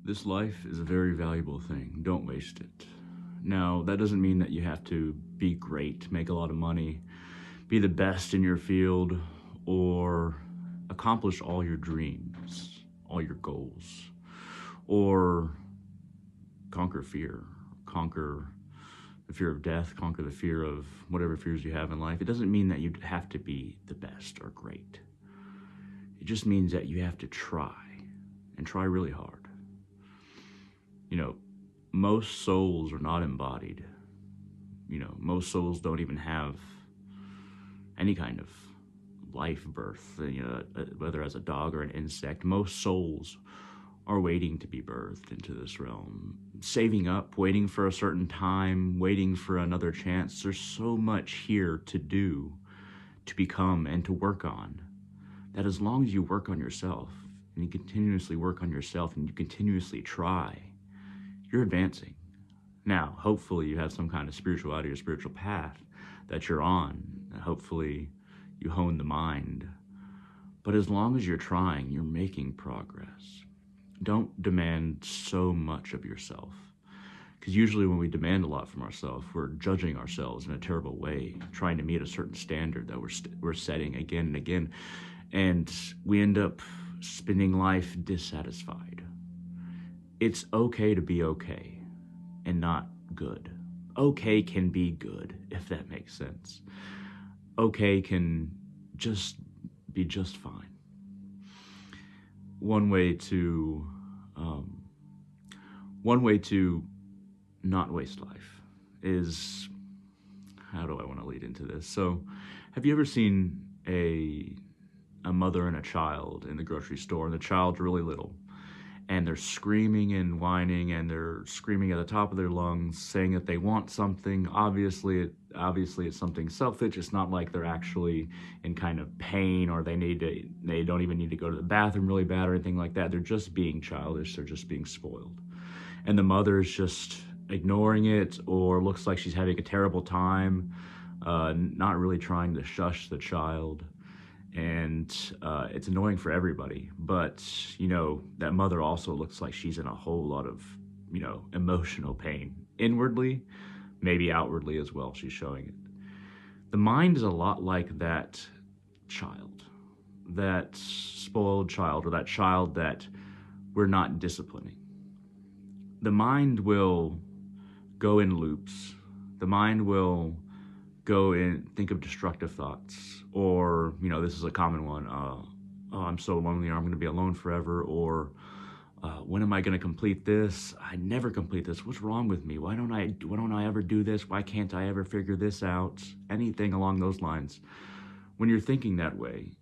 This life is a very valuable thing. Don't waste it. Now, that doesn't mean that you have to be great, make a lot of money, be the best in your field, or accomplish all your dreams, all your goals, or conquer fear, conquer the fear of death, conquer the fear of whatever fears you have in life. It doesn't mean that you have to be the best or great. It just means that you have to try, and try really hard. Most souls are not embodied. Most souls don't even have any kind of life birth, whether as a dog or an insect. Most souls are waiting to be birthed into this realm, saving up, waiting for a certain time, waiting for another chance. There's so much here to do, to become, and to work on, that as long as you work on yourself, and you continuously work on yourself, and you continuously try, you're advancing. Now, hopefully you have some kind of spirituality or spiritual path that you're on. Hopefully you hone the mind. But as long as you're trying, you're making progress. Don't demand so much of yourself. Because usually when we demand a lot from ourselves, we're judging ourselves in a terrible way, trying to meet a certain standard that we're setting again and again. And we end up spending life dissatisfied. It's okay to be okay and not good. Okay can be good, if that makes sense. Okay can just be just fine. One way to not waste life is, how do I want to lead into this? So, have you ever seen a mother and a child in the grocery store, and the child's really little, and they're screaming and whining, and they're screaming at the top of their lungs, saying that they want something. Obviously it's something selfish. It's not like they're actually in kind of pain, or they don't even need to go to the bathroom really bad or anything like that. They're just being childish. They're just being spoiled. And the mother's just ignoring it, or looks like she's having a terrible time, not really trying to shush the child. And it's annoying for everybody, but that mother also looks like she's in a whole lot of emotional pain inwardly, maybe outwardly as well. She's showing it. The mind is a lot like that child, that spoiled child, or that child that we're not disciplining. The mind will go in loops. The mind will go and think of destructive thoughts, or this is a common one. Oh, I'm so lonely, or I'm going to be alone forever, or when am I going to complete this? I never complete this. What's wrong with me? Why don't I ever do this? Why can't I ever figure this out? Anything along those lines. When you're thinking that way,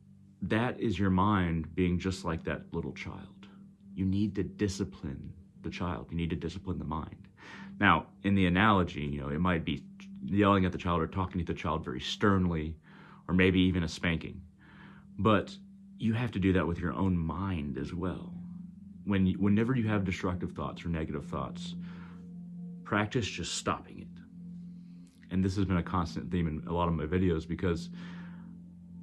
that is your mind being just like that little child. You need to discipline the child. You need to discipline the mind. Now, in the analogy, it might be yelling at the child or talking to the child very sternly, or maybe even a spanking. But you have to do that with your own mind as well. Whenever you have destructive thoughts or negative thoughts, practice just stopping it. And this has been a constant theme in a lot of my videos, because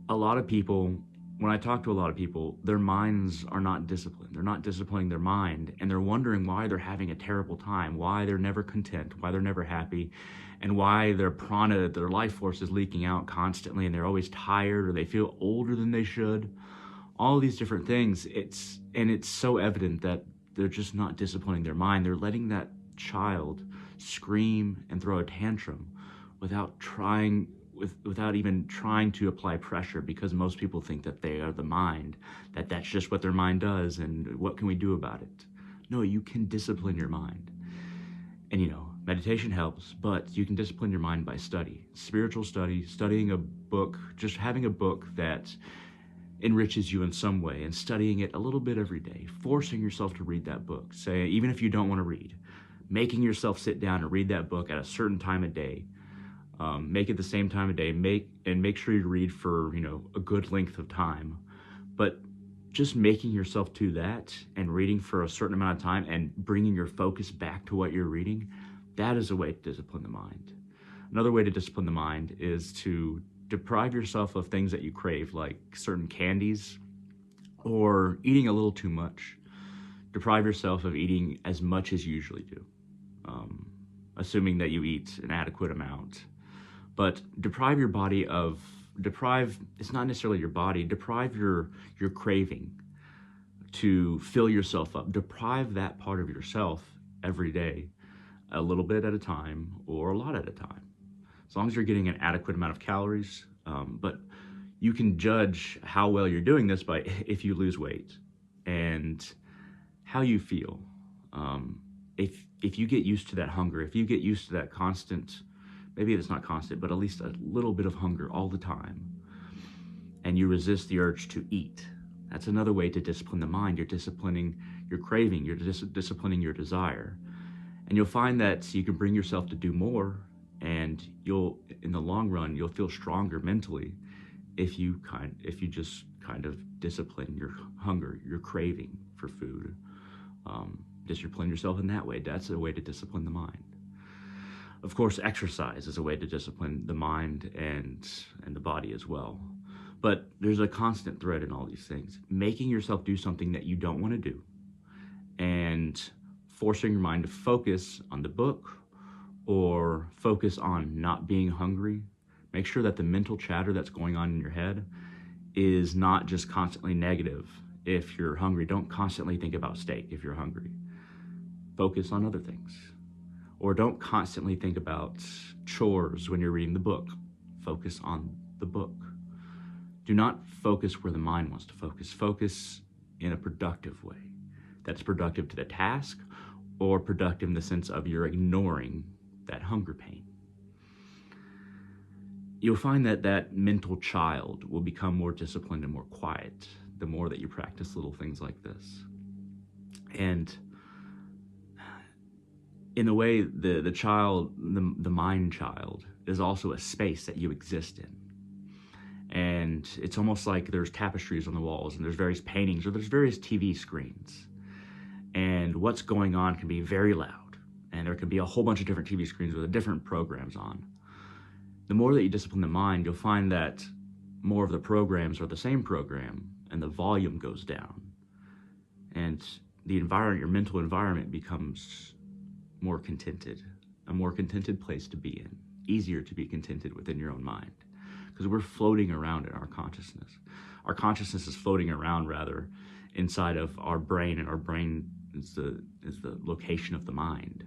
a lot of people, when I talk to a lot of people, their minds are not disciplined. They're not disciplining their mind, and they're wondering why they're having a terrible time, why they're never content, why they're never happy, and why their prana, their life force, is leaking out constantly, and they're always tired, or they feel older than they should. All these different things. It's so evident that they're just not disciplining their mind. They're letting that child scream and throw a tantrum without even trying to apply pressure, because most people think that they are the mind, that's just what their mind does, and what can we do about it? No, you can discipline your mind. And meditation helps, but you can discipline your mind by spiritual study, studying a book, just having a book that enriches you in some way, and studying it a little bit every day, forcing yourself to read that book. Say, even if you don't want to read, making yourself sit down and read that book at a certain time of day. Make it the same time of day. Make sure you read for a good length of time. But just making yourself do that and reading for a certain amount of time and bringing your focus back to what you're reading, that is a way to discipline the mind. Another way to discipline the mind is to deprive yourself of things that you crave, like certain candies, or eating a little too much. deprive yourself of eating as much as you usually do, assuming that you eat an adequate amount. But deprive your body of, it's not necessarily your body, deprive your craving to fill yourself up. Deprive that part of yourself every day, a little bit at a time or a lot at a time. As long as you're getting an adequate amount of calories, but you can judge how well you're doing this by if you lose weight and how you feel. If you get used to that hunger, if you get used to that constant, maybe it's not constant, but at least a little bit of hunger all the time, and you resist the urge to eat, that's another way to discipline the mind. You're disciplining your craving, you're disciplining your desire. And you'll find that you can bring yourself to do more, and you'll, in the long run, you'll feel stronger mentally if you just kind of discipline your hunger, your craving for food. Discipline yourself in that way. That's a way to discipline the mind. Of course, exercise is a way to discipline the mind and the body as well. But there's a constant thread in all these things. Making yourself do something that you don't want to do, and forcing your mind to focus on the book or focus on not being hungry. Make sure that the mental chatter that's going on in your head is not just constantly negative. If you're hungry, don't constantly think about steak if you're hungry. Focus on other things. Or don't constantly think about chores when you're reading the book. Focus on the book. Do not focus where the mind wants to focus. Focus in a productive way. That's productive to the task, or productive in the sense of you're ignoring that hunger pain. You'll find that that mental child will become more disciplined and more quiet the more that you practice little things like this. And in a way, the child, the mind child, is also a space that you exist in. And it's almost like there's tapestries on the walls, and there's various paintings, or there's various TV screens. And what's going on can be very loud, and there can be a whole bunch of different TV screens with different programs on. The more that you discipline the mind, you'll find that more of the programs are the same program, and the volume goes down. And the environment, your mental environment, becomes more contented, a more contented place to be in, easier to be contented within your own mind, because we're floating around in our consciousness. Our consciousness is floating around, rather, inside of our brain, and our brain is the location of the mind.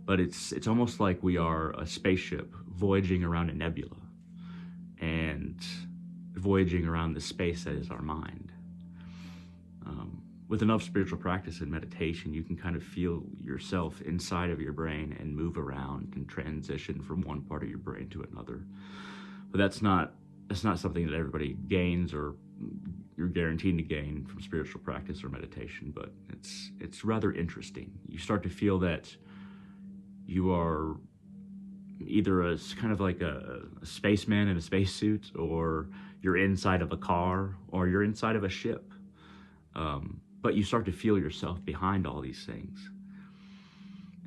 But it's almost like we are a spaceship voyaging around a nebula and voyaging around the space that is our mind. With enough spiritual practice and meditation, you can kind of feel yourself inside of your brain and move around and transition from one part of your brain to another. But that's not something that everybody gains, or you're guaranteed to gain from spiritual practice or meditation, but it's rather interesting. You start to feel that you are either kind of like a spaceman in a spacesuit, or you're inside of a car, or you're inside of a ship. But you start to feel yourself behind all these things.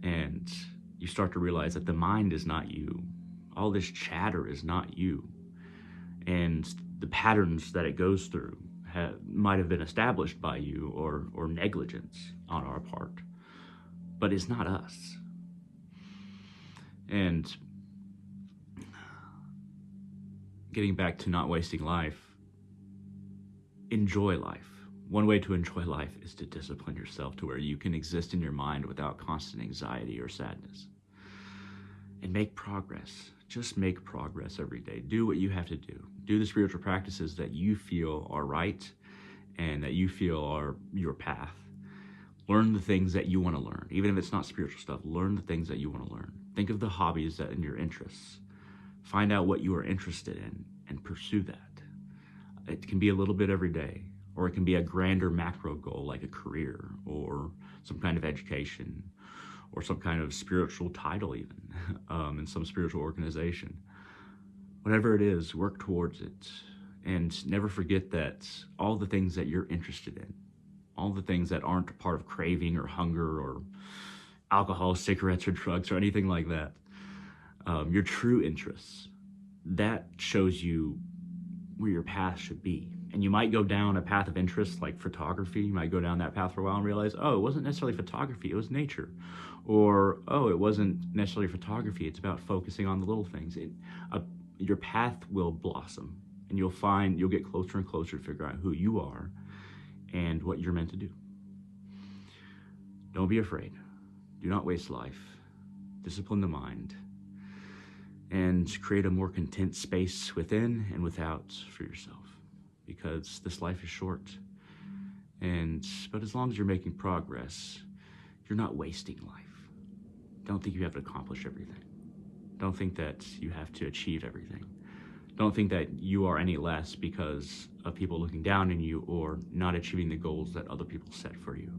And you start to realize that the mind is not you. All this chatter is not you. And the patterns that it goes through might have been established by you, or negligence on our part. But it's not us. And getting back to not wasting life, enjoy life. One way to enjoy life is to discipline yourself to where you can exist in your mind without constant anxiety or sadness. And make progress. Just make progress every day. Do what you have to do. Do the spiritual practices that you feel are right and that you feel are your path. Learn the things that you want to learn. Even if it's not spiritual stuff, learn the things that you want to learn. Think of the hobbies that in your interests. Find out what you are interested in and pursue that. It can be a little bit every day, or it can be a grander macro goal like a career or some kind of education or some kind of spiritual title even in some spiritual organization. Whatever it is, work towards it. And never forget that all the things that you're interested in, all the things that aren't part of craving or hunger or alcohol, cigarettes, or drugs or anything like that, your true interests, that shows you where your path should be. And you might go down a path of interest like photography. You might go down that path for a while and realize, oh, it wasn't necessarily photography, it was nature. Or, oh, it wasn't necessarily photography, it's about focusing on the little things. Your path will blossom, and you'll get closer and closer to figure out who you are and what you're meant to do. Don't be afraid. Do not waste life. Discipline the mind, and create a more content space within and without for yourself. Because this life is short, but as long as you're making progress, you're not wasting life. Don't think you have to accomplish everything. Don't think that you have to achieve everything. Don't think that you are any less because of people looking down on you or not achieving the goals that other people set for you.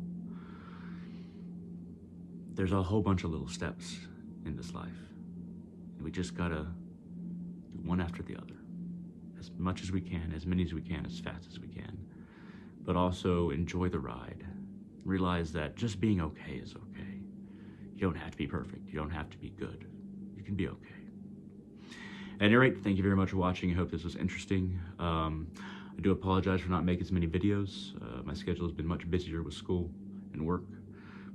There's a whole bunch of little steps in this life, and we just gotta do one after the other. As much as we can, as many as we can, as fast as we can, but also enjoy the ride. Realize that just being okay is okay. You don't have to be perfect. You don't have to be good. You can be okay. At any rate, thank you very much for watching. I hope this was interesting. I do apologize for not making as many videos. My schedule has been much busier with school and work,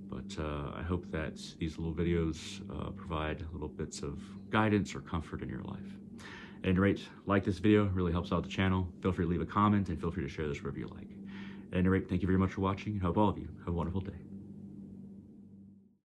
but I hope that these little videos provide little bits of guidance or comfort in your life. At any rate, like this video, it really helps out the channel. Feel free to leave a comment and feel free to share this wherever you like. At any rate, thank you very much for watching, and hope all of you have a wonderful day.